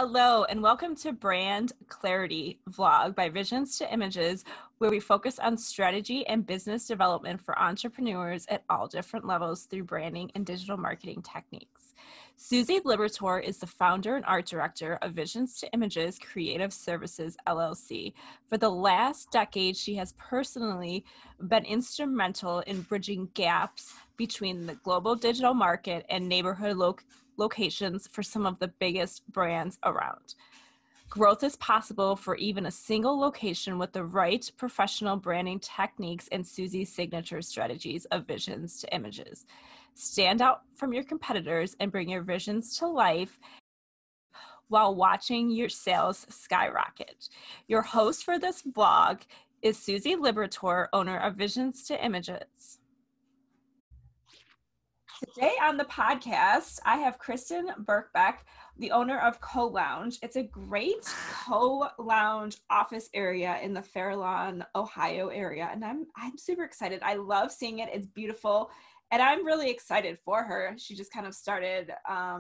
Hello, and welcome to Brand Clarity Vlog by Visions to Images, where we focus on strategy and business development for entrepreneurs at all different levels through branding and digital marketing techniques. Susie Liberatore is the founder and art director of Visions to Images Creative Services, LLC. For the last decade, she has personally been instrumental in bridging gaps between the global digital market and neighborhood locations for some of the biggest brands around. Growth is possible for even a single location with the right professional branding techniques and Susie's signature strategies of Visions to Images. Stand out from your competitors and bring your visions to life while watching your sales skyrocket. Your host for this vlog is Susie Liberatore, owner of Visions to Images. Today on the podcast, I have Kristen Birkbeck, the owner of Co-Lounge. It's a great co-lounge office area in the Fairlawn, Ohio area, and I'm super excited. I love seeing it. It's beautiful, and I'm really excited for her. She just kind of started, I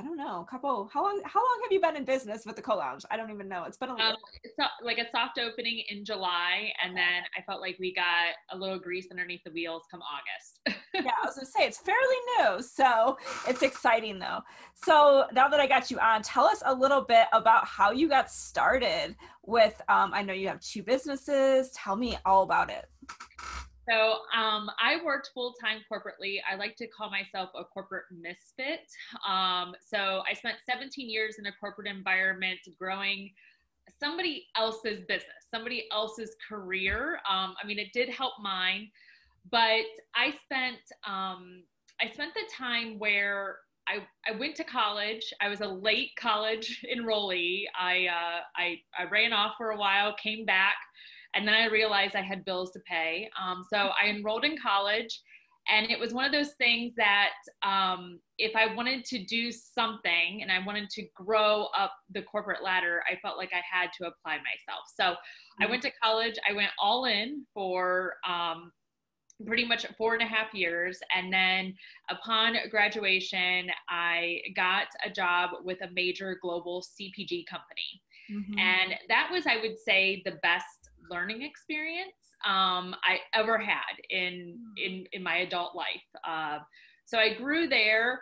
don't know, how long have you been in business with the Co-Lounge? I don't even know. It's been a little. It's like a soft opening in July, and then I felt like we got a little grease underneath the wheels come August. Yeah, I was gonna say it's fairly new, so it's exciting though. So now that I got you on, tell us a little bit about how you got started with, I know you have two businesses. Tell me all about it. So I worked full-time corporately. I like to call myself a corporate misfit. So I spent 17 years in a corporate environment growing somebody else's business, somebody else's career. It did help mine, but I spent the time where I went to college. I was a late college enrollee. I ran off for a while, came back, and then I realized I had bills to pay. So I enrolled in college, and it was one of those things that if I wanted to do something and I wanted to grow up the corporate ladder, I felt like I had to apply myself. So I went to college. I went all in for pretty much 4.5 years. And then upon graduation, I got a job with a major global CPG company. Mm-hmm. And that was, I would say, the best learning experience I ever had in my adult life. So I grew there,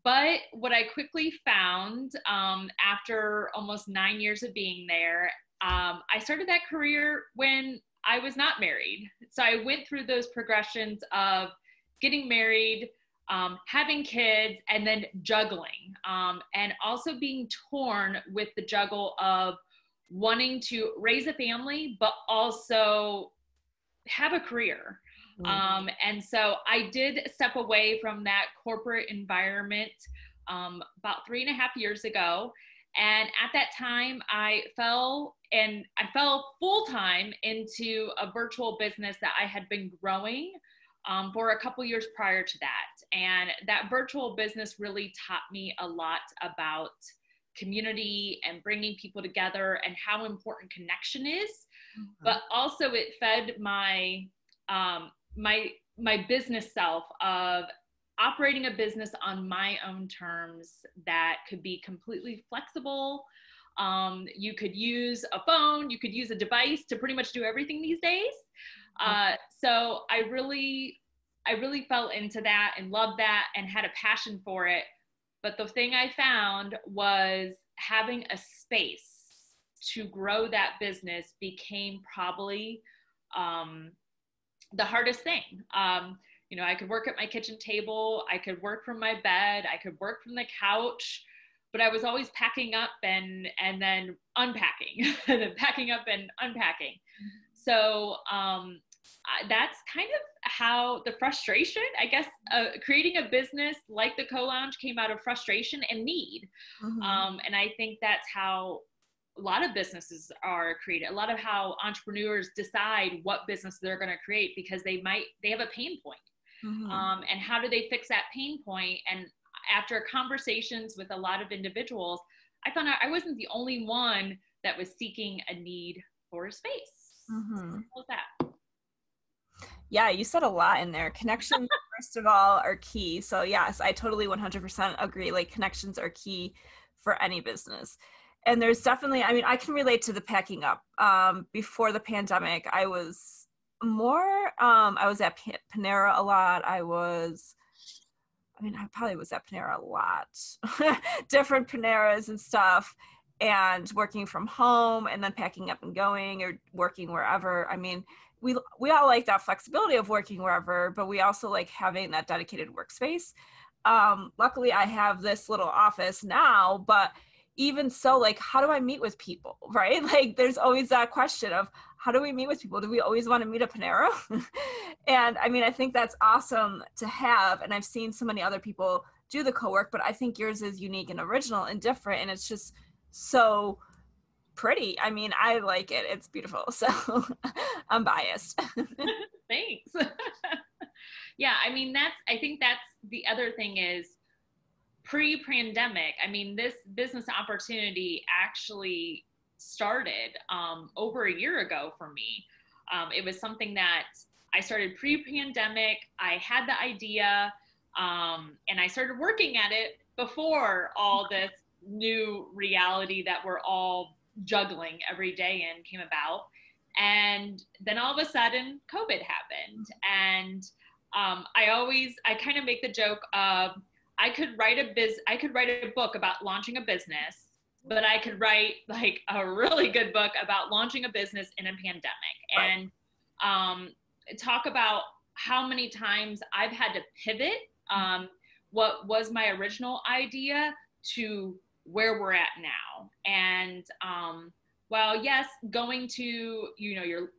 but what I quickly found after almost 9 years of being there, I started that career when I was not married. So I went through those progressions of getting married, having kids, and then juggling, and also being torn with the juggle of wanting to raise a family, but also have a career. Mm-hmm. And so I did step away from that corporate environment about 3.5 years ago. And at that time, I fell full-time into a virtual business that I had been growing for a couple years prior to that. And that virtual business really taught me a lot about community and bringing people together and how important connection is. Mm-hmm. But also it fed my business self of operating a business on my own terms that could be completely flexible. You could use a phone, you could use a device to pretty much do everything these days. So I really fell into that and loved that and had a passion for it. But the thing I found was having a space to grow that business became probably the hardest thing. I could work at my kitchen table, I could work from my bed, I could work from the couch, but I was always packing up and then unpacking, and then packing up and unpacking. So that's kind of how the frustration, I guess, creating a business like the Co-Lounge came out of frustration and need. Mm-hmm. And I think that's how a lot of businesses are created. A lot of how entrepreneurs decide what business they're going to create because they have a pain point. Mm-hmm. And how do they fix that pain point? And after conversations with a lot of individuals, I found out I wasn't the only one that was seeking a need for a space. Mm-hmm. So how's that? Yeah, you said a lot in there. Connections, first of all, are key. So yes, I totally 100% agree. Like, connections are key for any business. And there's definitely, I mean, I can relate to the packing up. Before the pandemic, I was I was at Panera a lot. I probably was at Panera a lot, different Paneras and stuff, and working from home and then packing up and going, or working wherever. I mean, we all like that flexibility of working wherever, but we also like having that dedicated workspace. Luckily, I have this little office now, but even so, like, how do I meet with people, right? Like, there's always that question of, how do we meet with people? Do we always want to meet at Panera? And I mean, I think that's awesome to have. And I've seen so many other people do the co-work, but I think yours is unique and original and different. And it's just so pretty. I mean, I like it. It's beautiful. So I'm biased. Thanks. Yeah, I mean, I think that's the other thing is, pre-pandemic, I mean, this business opportunity actually started over a year ago for me. It was something that I started pre-pandemic. I had the idea, and I started working at it before all this new reality that we're all juggling every day in came about. And then all of a sudden, COVID happened. And I kind of make the joke of, I could write a book about launching a business, but I could write like a really good book about launching a business in a pandemic. Right. And talk about how many times I've had to pivot what was my original idea to where we're at now. And well, yes, going to,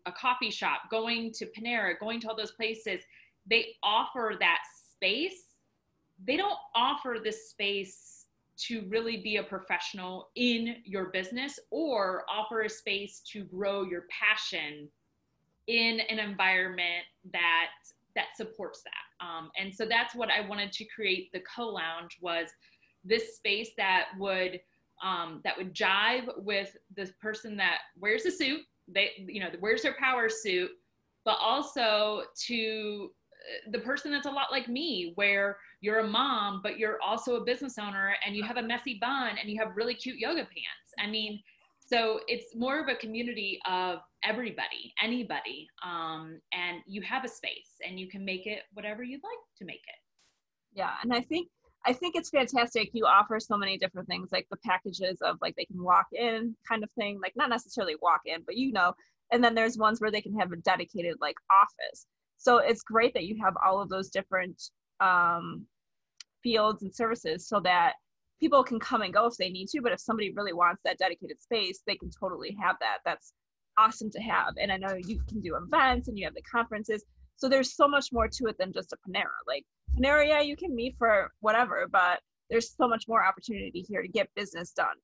a coffee shop, going to Panera, going to all those places, they offer that space. They don't offer this space to really be a professional in your business, or offer a space to grow your passion in an environment that supports that. And so that's what I wanted to create. The Co-Lounge was this space that would jive with the person that wears a suit, wears their power suit, but also to the person that's a lot like me, where you're a mom, but you're also a business owner, and you have a messy bun, and you have really cute yoga pants. I mean, so it's more of a community of everybody, anybody, and you have a space, and you can make it whatever you'd like to make it. Yeah, and I think it's fantastic. You offer so many different things, like the packages of like they can walk in kind of thing, like not necessarily walk in, but and then there's ones where they can have a dedicated like office. So it's great that you have all of those different fields and services, so that people can come and go if they need to. But if somebody really wants that dedicated space, they can totally have that. That's awesome to have. And I know you can do events and you have the conferences. So there's so much more to it than just a Panera. Like Panera, yeah, you can meet for whatever, but there's so much more opportunity here to get business done.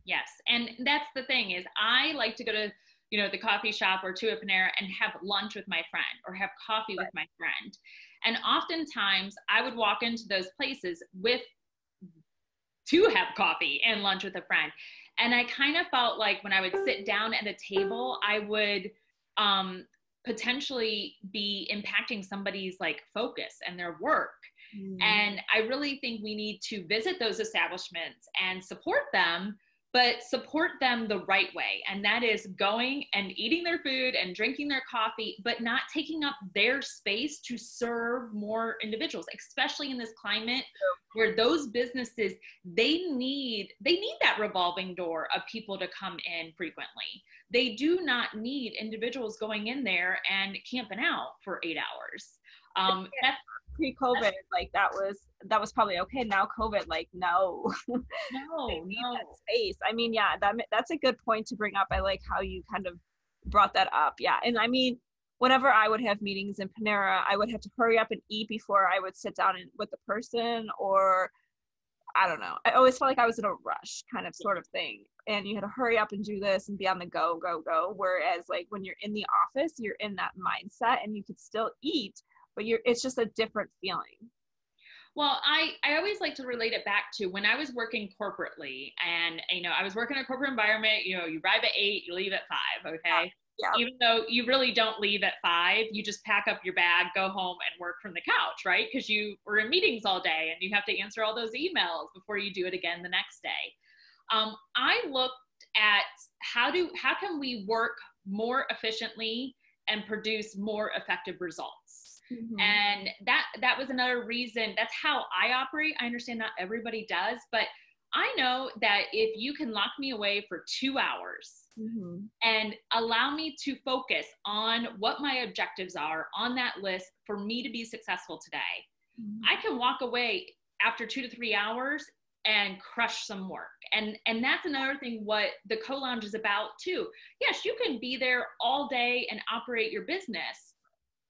Yes. And that's the thing is, I like to go to the coffee shop or to a Panera and have lunch with my friend, or have coffee with my friend. And oftentimes I would walk into those places to have coffee and lunch with a friend. And I kind of felt like when I would sit down at a table, I would potentially be impacting somebody's like focus and their work. And I really think we need to visit those establishments and support them, but support them the right way. And that is going and eating their food and drinking their coffee, but not taking up their space to serve more individuals, especially in this climate where those businesses, they need that revolving door of people to come in frequently. They do not need individuals going in there and camping out for 8 hours. That's pre-COVID, like that was probably okay. Now COVID, like no that space. I mean, yeah, that's a good point to bring up. I like how you kind of brought that up. Yeah. And I mean, whenever I would have meetings in Panera, I would have to hurry up and eat before I would sit down with the person, or I don't know. I always felt like I was in a rush kind of sort of thing. And you had to hurry up and do this and be on the go. Whereas like when you're in the office, you're in that mindset and you could still eat, but it's just a different feeling. Well, I always like to relate it back to when I was working corporately, and, I was working in a corporate environment, you arrive at 8, you leave at 5. Okay. Yeah. Even though you really don't leave at 5, you just pack up your bag, go home and work from the couch, right? Because you were in meetings all day and you have to answer all those emails before you do it again the next day. I looked at how can we work more efficiently and produce more effective results. Mm-hmm. And that was another reason. That's how I operate. I understand not everybody does, but I know that if you can lock me away for 2 hours mm-hmm. and allow me to focus on what my objectives are on that list for me to be successful today, mm-hmm. I can walk away after 2 to 3 hours and crush some work. And that's another thing what the co-lounge is about too. Yes, you can be there all day and operate your business,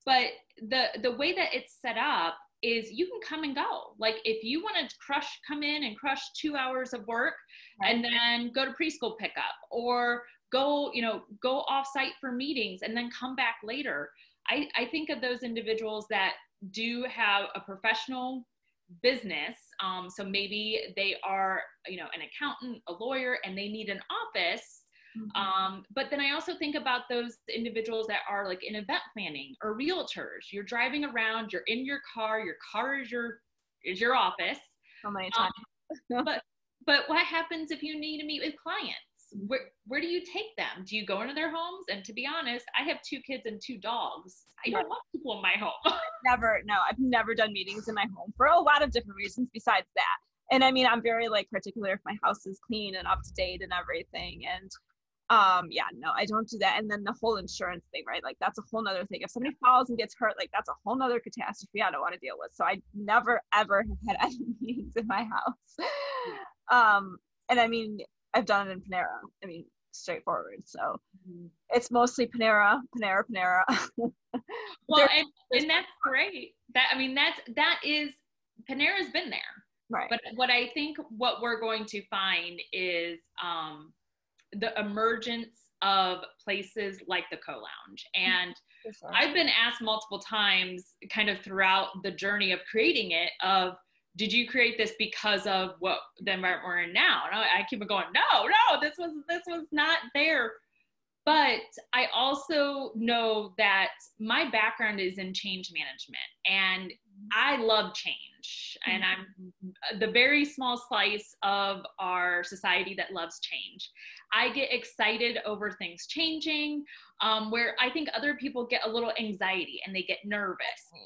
but the way that it's set up is you can come and go. Like if you want to come in and crush 2 hours of work right. and then go to preschool pickup or go off site for meetings and then come back later. I think of those individuals that do have a professional business. So maybe they are, an accountant, a lawyer, and they need an office. Mm-hmm. But then I also think about those individuals that are like in event planning or realtors. You're driving around, you're in your car is your office. So many times. But what happens if you need to meet with clients? Where do you take them? Do you go into their homes? And to be honest, I have 2 kids and 2 dogs. I don't want people in my home. I've never done meetings in my home for a lot of different reasons besides that. And I mean, I'm very particular if my house is clean and up to date and everything. And I don't do that. And then the whole insurance thing, right? Like that's a whole nother thing. If somebody falls and gets hurt, like that's a whole nother catastrophe I don't want to deal with. So I never, ever have had any meetings in my house. And I mean, I've done it in Panera. I mean, straightforward. So it's mostly Panera. Well, and that's great. That is, Panera's been there. Right. But what I think what we're going to find is the emergence of places like the Co-Lounge. And sure. I've been asked multiple times kind of throughout the journey of creating it of, did you create this because of what the environment we're in now? And I keep going, no, this was not there. But I also know that my background is in change management and I love change. And I'm the very small slice of our society that loves change. I get excited over things changing, where I think other people get a little anxiety and they get nervous.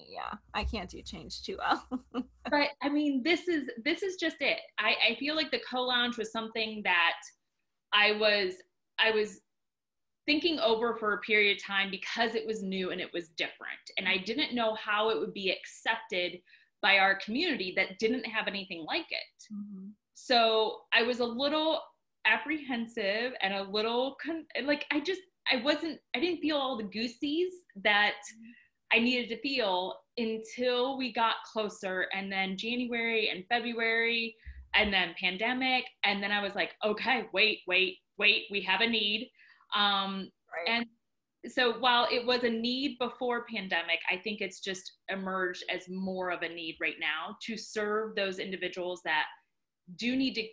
Yeah, I can't do change too well. But I mean, this is just it. I feel like the Co-Lounge was something that I was thinking over for a period of time because it was new and it was different. And I didn't know how it would be accepted by our community that didn't have anything like it. Mm-hmm. So I was a little apprehensive and a little I didn't feel all the goosies that I needed to feel until we got closer, and then January and February and then pandemic. And then I was like, okay, wait, we have a need. Right. And so while it was a need before pandemic, I think it's just emerged as more of a need right now to serve those individuals that do need to,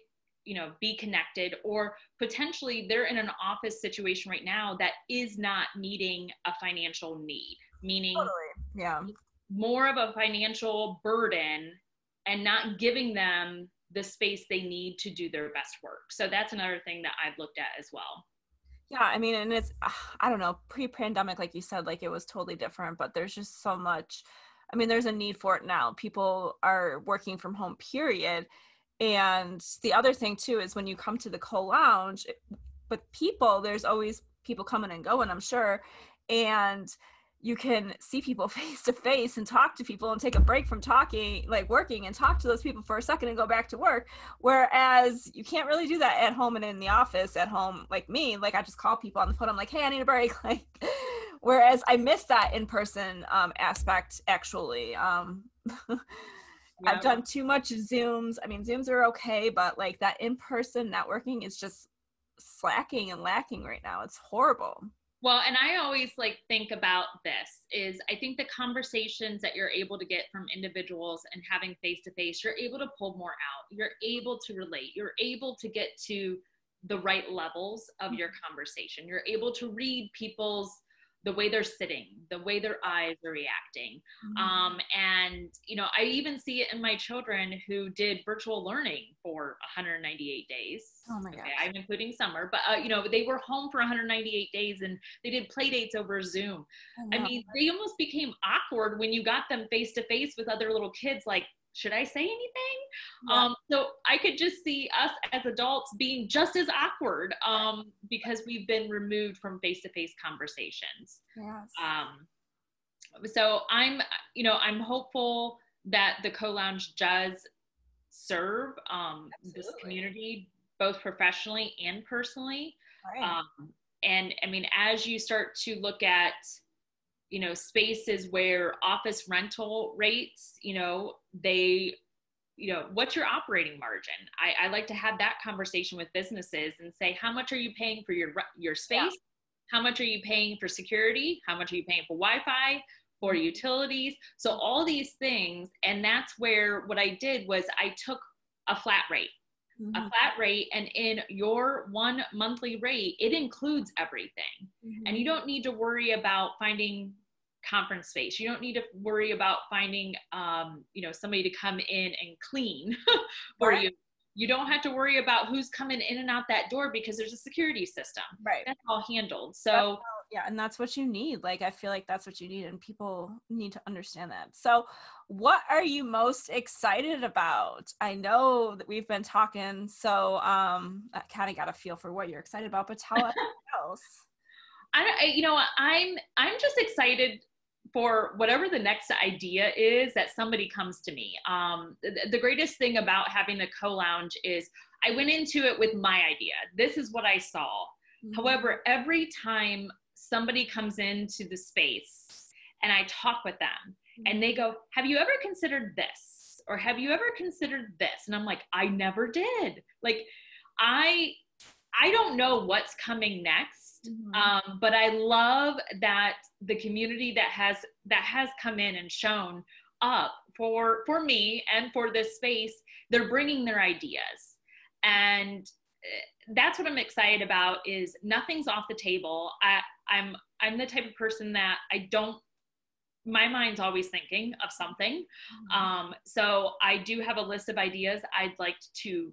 be connected, or potentially they're in an office situation right now that is not meeting a financial need, meaning more of a financial burden and not giving them the space they need to do their best work. So that's another thing that I've looked at as well. Yeah, I mean, and it's, I don't know, pre-pandemic, like you said, like it was totally different, but there's just so much, I mean, there's a need for it now. People are working from home, period. And the other thing too, is when you come to the Co-Lounge with people, there's always people coming and going, I'm sure. And you can see people face to face and talk to people and take a break from talking, like working, and talk to those people for a second and go back to work. Whereas you can't really do that at home and in the office. At home, like me, like I just call people on the phone. I'm like, hey, I need a break. Like, whereas I miss that in-person aspect, actually. I've done too much Zooms. I mean, Zooms are okay, but like that in-person networking is just slacking and lacking right now. It's horrible. Well, and I always think about this is I think the conversations that you're able to get from individuals and having face-to-face, you're able to pull more out. You're able to relate. You're able to get to the right levels of your conversation. You're able to read people's the way they're sitting, the way their eyes are reacting. And, I even see it in my children who did virtual learning for 198 days. Oh my gosh. Okay, I'm including summer, but, they were home for 198 days and they did play dates over Zoom. I mean, they almost became awkward when you got them face to face with other little kids, like, should I say anything? Yeah. So I could just see us as adults being just as awkward because we've been removed from face-to-face conversations. Yes. So I'm hopeful that the Co-Lounge does serve this community, both professionally and personally. Right. And I mean, as you start to look at spaces where office rental rates, what's your operating margin? I like to have that conversation with businesses and say, how much are you paying for your space? Yeah. How much are you paying for security? How much are you paying for Wi-Fi, for utilities? So all these things. And that's where what I did was I took a flat rate. A flat rate, and in your one monthly rate, it includes everything. And you don't need to worry about finding conference space. You don't need to worry about finding, somebody to come in and clean for you. You don't have to worry about who's coming in and out that door because there's a security system. Right. That's all handled. So yeah, and that's what you need. Like, I feel like that's what you need, and people need to understand that. So what are you most excited about? I know that we've been talking, so I kind of got a feel for what you're excited about, but tell us else. I'm just excited for whatever the next idea is that somebody comes to me. The greatest thing about having the Co-Lounge is I went into it with my idea. This is what I saw. However, every time somebody comes into the space and I talk with them and they go, have you ever considered this? Or have you ever considered this? And I'm like, I never did. Like, I don't know what's coming next. But I love that the community that has come in and shown up for me and for this space, they're bringing their ideas. And that's what I'm excited about, is nothing's off the table. I'm the type of person that my mind's always thinking of something. So I do have a list of ideas I'd like to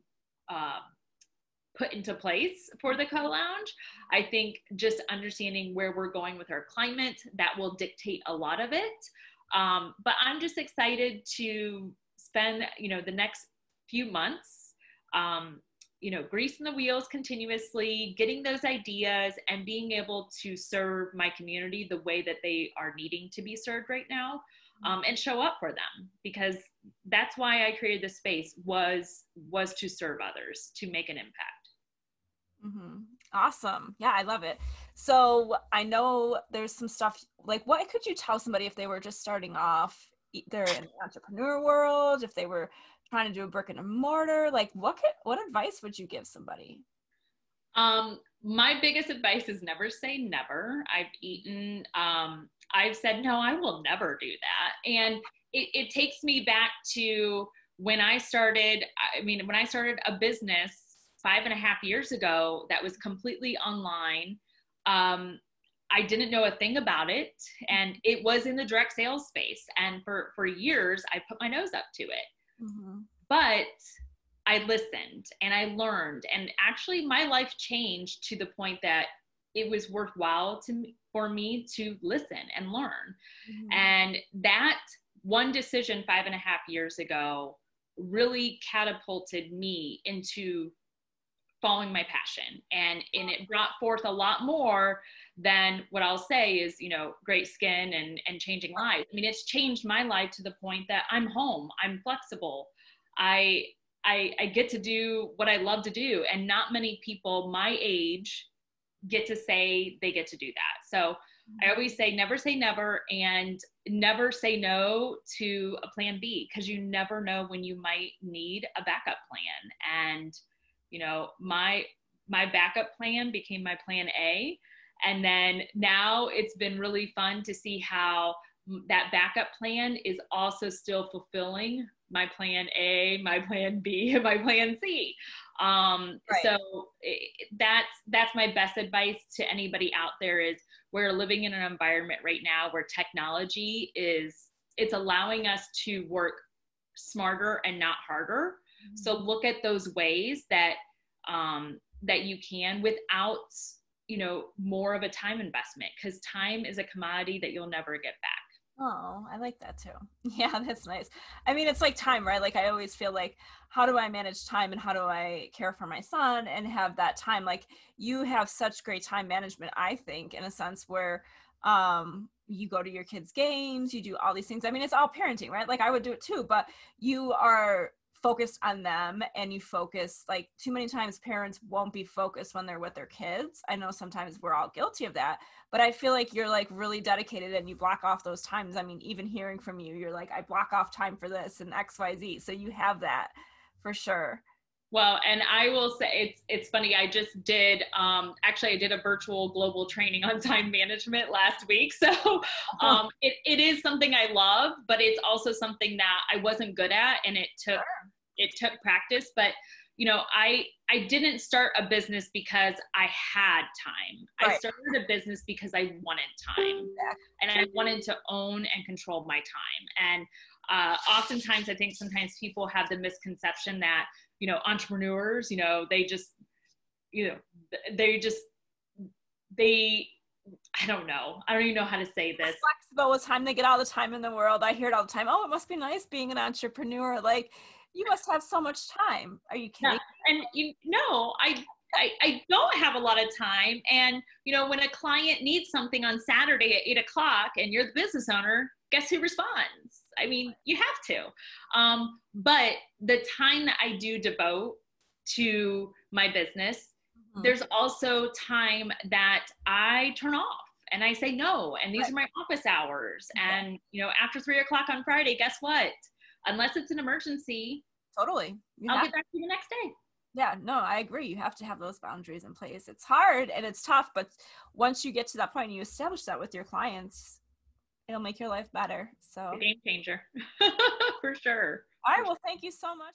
put into place for the Co-Lounge. I think just understanding where we're going with our climate, that will dictate a lot of it. But I'm just excited to spend, the next few months, greasing the wheels continuously, getting those ideas and being able to serve my community the way that they are needing to be served right now, and show up for them, because that's why I created this space, was to serve others, to make an impact. Awesome. Yeah, I love it. So I know there's some stuff, like, what could you tell somebody if they were just starting off, either in the entrepreneur world, if they were trying to do a brick and mortar, like what advice would you give somebody? My biggest advice is never say never. I've said, no, I will never do that. And it takes me back to when I started a business 5.5 years ago that was completely online. I didn't know a thing about it, and it was in the direct sales space. And for years, I put my nose up to it. But I listened and I learned, and actually my life changed to the point that it was worthwhile for me to listen and learn. And that one decision 5.5 years ago really catapulted me into following my passion. And it brought forth a lot more than what I'll say is, great skin and changing lives. I mean, it's changed my life to the point that I'm home, I'm flexible. I get to do what I love to do. And not many people my age get to say they get to do that. So I always say never, and never say no to a plan B, because you never know when you might need a backup plan. And, my backup plan became my plan A. And then now it's been really fun to see how that backup plan is also still fulfilling my plan A, my plan B, and my plan C. So that's my best advice to anybody out there is we're living in an environment right now where technology it's allowing us to work smarter and not harder. Mm-hmm. So look at those ways that you can without, more of a time investment, because time is a commodity that you'll never get back. Oh, I like that too. Yeah, that's nice. I mean, it's like time, right? Like I always feel like, how do I manage time and how do I care for my son and have that time? Like you have such great time management, I think, in a sense where you go to your kids' games, you do all these things. I mean, it's all parenting, right? Like I would do it too, but you are focused on them and you focus, like too many times parents won't be focused when they're with their kids. I know sometimes we're all guilty of that, but I feel like you're like really dedicated and you block off those times. I mean, even hearing from you, you're like, I block off time for this and XYZ. So you have that for sure. Well, and I will say it's funny. I just did actually I did a virtual global training on time management last week. So it is something I love, but it's also something that I wasn't good at, and it took practice. But I didn't start a business because I had time. Right. I started a business because I wanted time, and I wanted to own and control my time. And oftentimes, I think sometimes people have the misconception that entrepreneurs, they I don't know. I don't even know how to say this. Flexible with time. They get all the time in the world. I hear it all the time. Oh, it must be nice being an entrepreneur. Like you must have so much time. Are you kidding? Yeah. And I don't have a lot of time. And, when a client needs something on Saturday at 8:00 and you're the business owner, guess who responds? I mean, you have to. But the time that I do devote to my business, there's also time that I turn off and I say no. And these are my office hours. And, after 3:00 on Friday, guess what? Unless it's an emergency. Totally. I'll get back to you the next day. Yeah, no, I agree. You have to have those boundaries in place. It's hard and it's tough, but once you get to that point and you establish that with your clients, it'll make your life better. So a game changer. For sure. All right. Well, thank you so much.